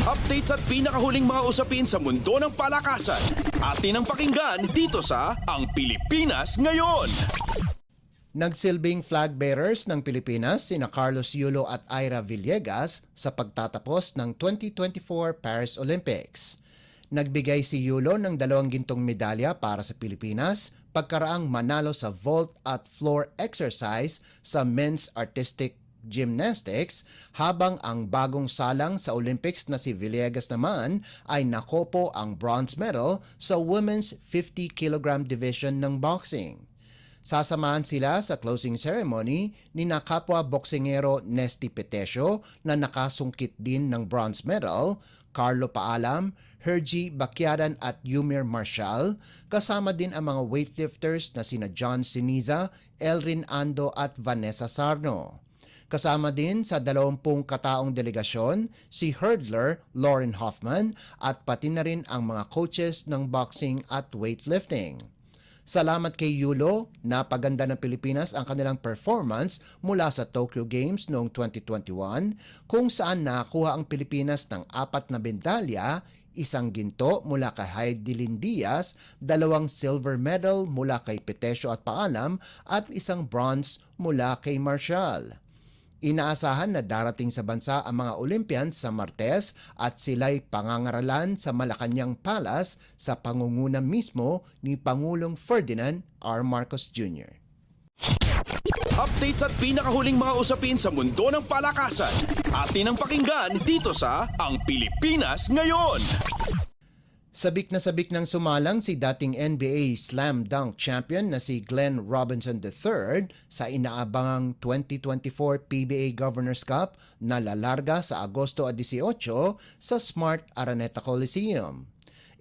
Updates at pinakahuling mga usapin sa mundo ng palakasan. Atin ang pakinggan dito sa Ang Pilipinas Ngayon. Nagsilbing flag bearers ng Pilipinas sina Carlos Yulo at Ira Villegas sa pagtatapos ng 2024 Paris Olympics. Nagbigay si Yulo ng 2 gintong medalya para sa Pilipinas pagkaraang manalo sa vault at floor exercise sa men's artistic gymnastics, habang ang bagong salang sa Olympics na si Villegas naman ay nakopo ang bronze medal sa women's 50 kg division ng boxing. Sasamahan sila sa closing ceremony ni kapwa boksingero Nesty Petesio na nakasungkit din ng bronze medal, Carlo Paalam, Hergy Bacyadan at Yumir Marshall, kasama din ang mga weightlifters na sina John Siniza, Elrin Ando at Vanessa Sarno. Kasama din sa 20 kataong delegasyon si hurdler Lauren Hoffman at pati na rin ang mga coaches ng boxing at weightlifting. Salamat kay Yulo, napaganda ng Pilipinas ang kanilang performance mula sa Tokyo Games noong 2021 kung saan nakakuha ang Pilipinas ng 4 na medalya, 1 ginto mula kay Heidelin Diaz, 2 silver medal mula kay Petesio at Paalam at 1 bronze mula kay Marshall. Inaasahan na darating sa bansa ang mga Olympians sa Martes at sila'y pangangaralan sa Malacanang Palace sa pangunguna mismo ni Pangulong Ferdinand R. Marcos Jr. Updates at pinakahuling mga usapin sa mundo ng palakasan. Atin ang pakinggan dito sa Ang Pilipinas Ngayon. Sabik ng sumalang si dating NBA slam dunk champion na si Glenn Robinson III sa inaabangang 2024 PBA Governors Cup na lalarga sa Agosto 18 sa Smart Araneta Coliseum.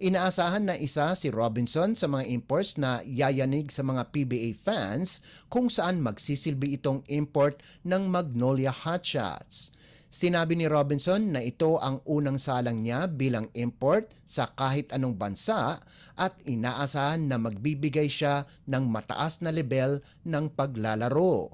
Inaasahan na isa si Robinson sa mga imports na yayanig sa mga PBA fans kung saan magsisilbi itong import ng Magnolia Hotshots. Sinabi ni Robinson na ito ang unang salang niya bilang import sa kahit anong bansa at inaasahan na magbibigay siya ng mataas na level ng paglalaro.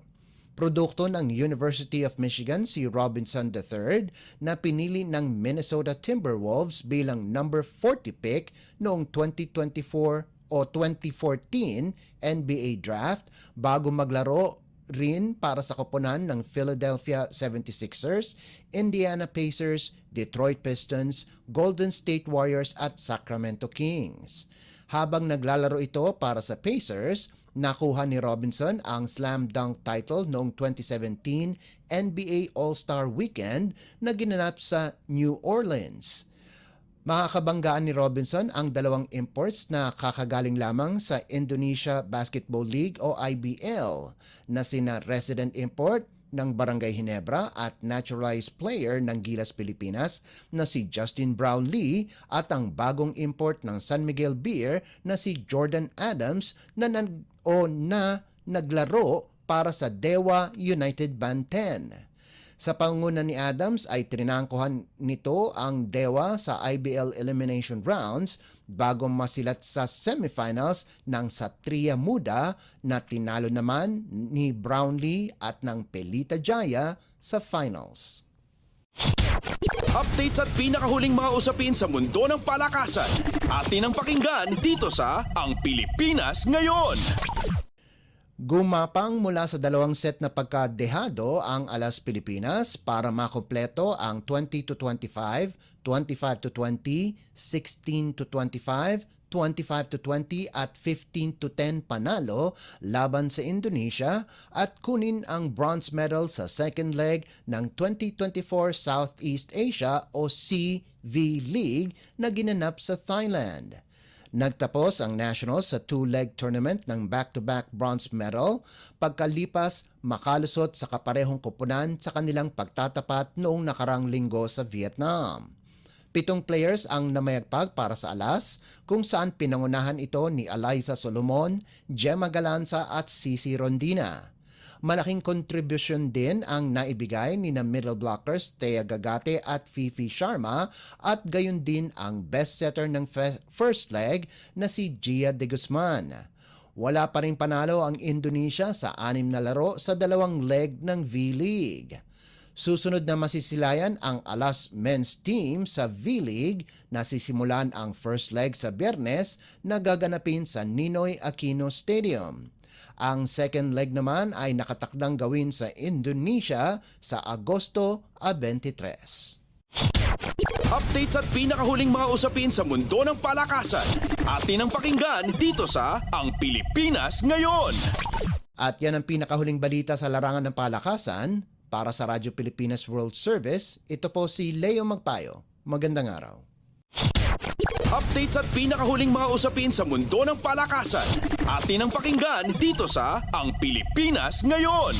Produkto ng University of Michigan si Robinson III na pinili ng Minnesota Timberwolves bilang number 40 pick noong 2024 o 2014 NBA draft bago maglaro rin para sa koponan ng Philadelphia 76ers, Indiana Pacers, Detroit Pistons, Golden State Warriors at Sacramento Kings. Habang naglalaro ito para sa Pacers, nakuha ni Robinson ang slam dunk title noong 2017 NBA All-Star Weekend na ginanap sa New Orleans. Makakabanggaan ni Robinson ang 2 imports na kakagaling lamang sa Indonesia Basketball League o IBL na sina resident import ng Barangay Ginebra at naturalized player ng Gilas Pilipinas na si Justin Brownlee at ang bagong import ng San Miguel Beer na si Jordan Adams na naglaro para sa Dewa United Band 10. Sa pangunguna ni Adams ay trinangkuhan nito ang Dewa sa IBL Elimination Rounds bago masilat sa semifinals ng Satria Muda na tinalo naman ni Brownlee at ng Pelita Jaya sa finals. Updates at pinakahuling mga usapin sa mundo ng palakasan. Atin ang pakinggan dito sa Ang Pilipinas Ngayon. Gumapang mula sa 2 set na pagkadehado ang Alas Pilipinas para makumpleto ang 20-25, 25-20, 16-25, 25-20 at 15-10 panalo laban sa Indonesia at kunin ang bronze medal sa second leg ng 2024 Southeast Asia o CV League na ginanap sa Thailand. Nagtapos ang Nationals sa 2-leg tournament ng back-to-back bronze medal pagkalipas makalusot sa kaparehong koponan sa kanilang pagtatapat noong nakarang linggo sa Vietnam. 7 players ang namayagpag para sa Alas kung saan pinangunahan ito ni Eliza Solomon, Gemma Galanza at Cici Rondina. Malaking kontribusyon din ang naibigay ni na middle blockers Thea Gagate at Fifi Sharma at gayon din ang best setter ng first leg na si Gia de Guzman. Wala pa rin panalo ang Indonesia sa 6 na laro sa 2 leg ng V-League. Susunod na masisilayan ang Alas men's team sa V-League na sisimulan ang first leg sa Biyernes na gaganapin sa Ninoy Aquino Stadium. Ang second leg naman ay nakatakdang gawin sa Indonesia sa Agosto 23. Updates at pinakahuling mga usapin sa mundo ng palakasan. Atin ang pakinggan dito sa Ang Pilipinas Ngayon. At yan ang pinakahuling balita sa larangan ng palakasan. Para sa Radyo Pilipinas World Service, ito po si Leo Magpayo. Magandang araw. Updates at pinakahuling mga usapin sa mundo ng palakasan. Atin ang pakinggan dito sa Ang Pilipinas Ngayon.